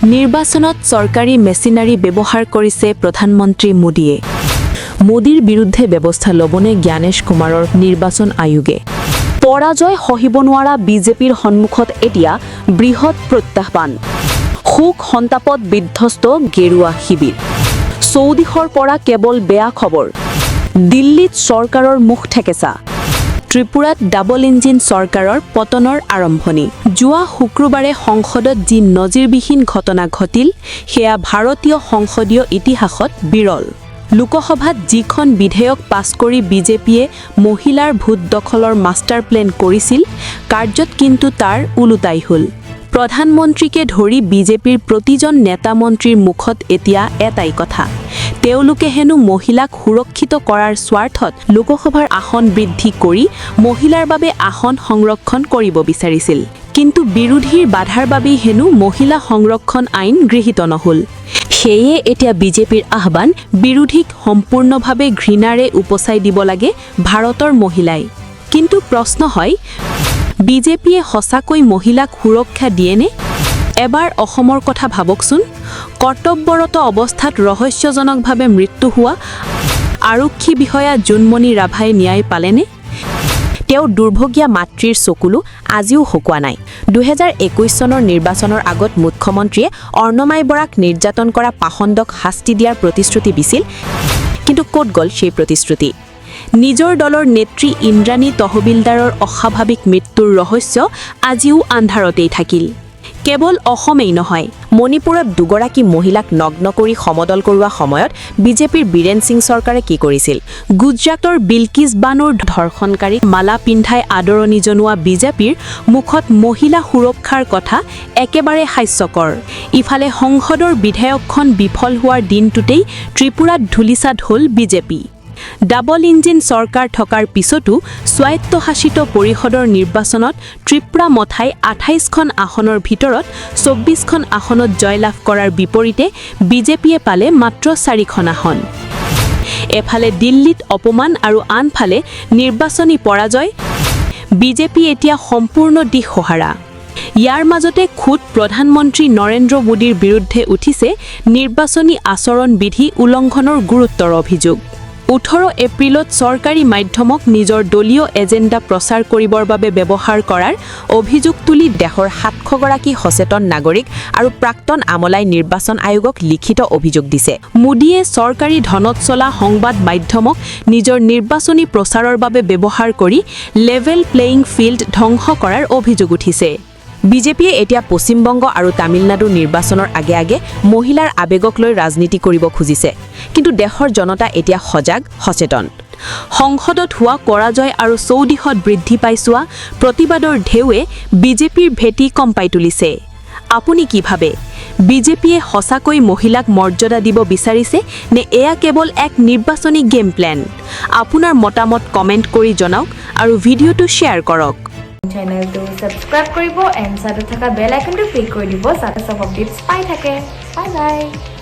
নিৰ্বাচনত চৰকাৰী মেচিনাৰী ব্যৱহাৰ কৰিছে প্ৰধানমন্ত্ৰী মোদীয়ে মোদীৰ বিৰুদ্ধে ব্যৱস্থা ল'বনে জ্ঞানেশ কুমাৰৰ নিৰ্বাচন আয়োগে পৰাজয় সহিব নোৱাৰা বিজেপিৰ সন্মুখত এতিয়া বৃহৎ প্ৰত্যাহ্বান শোক সন্তাপত বিধ্বস্ত গেৰুৱা শিবিৰ চৌদিশৰ পৰা কেৱল বেয়া খবৰ দিল্লীত চৰকাৰৰ মুখ ঠেকেচা ত্ৰিপুৰাত ডাবল ইঞ্জিন চৰকাৰৰ পতনৰ আৰম্ভণি যোৱা শুক্ৰবাৰে সংসদত যি নজিৰবিহীন ঘটনা ঘটিল সেয়া ভাৰতীয় সংসদীয় ইতিহাসত বিৰল লোকসভাত যিখন বিধেয়ক পাছ কৰি বিজেপিয়ে মহিলাৰ ভোট দখলৰ মাষ্টাৰ প্লেন কৰিছিল কাৰ্যত কিন্তু তাৰ উলুটাই হ'ল প্ৰধানমন্ত্ৰীকে ধৰি বিজেপিৰ প্ৰতিজন নেতা মন্ত্ৰীৰ মুখত এতিয়া এটাই কথা তেওঁলোকে হেনো মহিলাক সুৰক্ষিত কৰাৰ স্বাৰ্থত লোকসভাৰ আসন বৃদ্ধি কৰি মহিলাৰ বাবে আসন সংৰক্ষণ কৰিব বিচাৰিছিল কিন্তু বিৰোধীৰ বাধাৰ বাবে হেনো মহিলা সংৰক্ষণ আইন গৃহীত নহল সেয়ে এতিয়া বিজেপিৰ আহ্বান বিৰোধীক সম্পূৰ্ণভাৱে ঘৃণাৰে উপচাই দিব লাগে ভাৰতৰ মহিলাই কিন্তু প্ৰশ্ন হয় বিজেপিয়ে সঁচাকৈ মহিলাক সুৰক্ষা দিয়েনে এবাৰ অসমৰ কথা ভাবকচোন কৰ্তব্যৰত অৱস্থাত ৰহস্যজনকভাৱে মৃত্যু হোৱা আৰক্ষী বিষয়া জুনমণি ৰাভাই ন্যায় পালেনে তেওঁ দুৰ্ভগীয়া মাতৃৰ চকুলো আজিও হকোৱা নাই 2021 চনৰ নিৰ্বাচনৰ আগত মুখ্যমন্ত্ৰীয়ে অৰ্ণমাই বৰাক নিৰ্যাতন কৰা পাখণ্ডক শাস্তি দিয়াৰ প্ৰতিশ্ৰুতি দিছিল কিন্তু ক'ত গ'ল সেই প্ৰতিশ্ৰুতি নিজৰ দলৰ নেত্ৰী ইন্দ্ৰাণী তহবিলদাৰৰ অস্বাভাৱিক মৃত্যুৰ ৰহস্য আজিও আন্ধাৰতেই থাকিল কেৱল অসমেই নহয় মণিপুৰত দুগৰাকী মহিলাক নগ্ন কৰি সমদল কৰোৱা সময়ত বিজেপিৰ বীৰেন সিং চৰকাৰে কি কৰিছিল গুজৰাটৰ বিলকিছ বানুৰ ধৰ্ষণকাৰীক মালা পিন্ধাই আদৰণি জনোৱা বিজেপিৰ মুখত মহিলা সুৰক্ষাৰ কথা একেবাৰে হাস্যকৰ ইফালে সংসদৰ বিধেয়কখন বিফল হোৱাৰ দিনটোতেই ত্ৰিপুৰাত ধুলিসাত হ'ল বিজেপি ডাবল ইঞ্জিন চৰকাৰ থকাৰ পিছতো স্বায়ত্তশাসিত পৰিষদৰ নিৰ্বাচনত ত্ৰিপুৰা মথাই 28খন আসনৰ ভিতৰত 24খন আসনত জয়লাভ কৰাৰ বিপৰীতে বিজেপিয়ে পালে মাত্ৰ 4খন আসন এফালে দিল্লীত অপমান আৰু আনফালে নিৰ্বাচনী পৰাজয় বিজেপি এতিয়া সম্পূৰ্ণ দিশহাৰা ইয়াৰ মাজতে খুদ প্ৰধানমন্ত্ৰী নৰেন্দ্ৰ মোদীৰ বিৰুদ্ধে উঠিছে নিৰ্বাচনী আচৰণ বিধি উলংঘনৰ গুৰুত্বৰ অভিযোগ 18 এপ্ৰিলত চৰকাৰী মাধ্যমক নিজৰ দলীয় এজেণ্ডা প্ৰচাৰ কৰিবৰ বাবে ব্যৱহাৰ কৰাৰ অভিযোগ তুলি দেশৰ 700 গৰাকী সচেতন নাগৰিক আৰু প্ৰাক্তন আমলাই নিৰ্বাচন আয়োগক লিখিত অভিযোগ দিছে মোদীয়ে চৰকাৰী ধনত চলা সংবাদ মাধ্যমক নিজৰ নিৰ্বাচনী প্ৰচাৰৰ বাবে ব্যৱহাৰ কৰি লেভেল প্লেইং ফিল্ড ধ্বংস কৰাৰ অভিযোগ উঠিছে বিজেপিয়ে এতিয়া পশ্চিম বংগ আৰু তামিলনাডু নিৰ্বাচনৰ আগে আগে মহিলাৰ আবেগক লৈ ৰাজনীতি কৰিব খুজিছে কিন্তু দেশৰ জনতা এতিয়া সজাগ সচেতন সংসদত হোৱা পৰাজয় আৰু চৌদিশত বৃদ্ধি পাইছোৱা প্ৰতিবাদৰ ঢেউৱে বিজেপিৰ ভেটি কম্পাই তুলিছে আপুনি কি ভাবে বিজেপিয়ে সঁচাকৈ মহিলাক মৰ্যাদা দিব বিচাৰিছে নে এয়া কেৱল এক নিৰ্বাচনী গেম প্লেন আপোনাৰ মতামত কমেন্ট কৰি জনাওক আৰু ভিডিঅটো শ্বেয়াৰ কৰক channel to subscribe koribo and side thaka bell icon to click kori dibo jate sob updates pai thake bye bye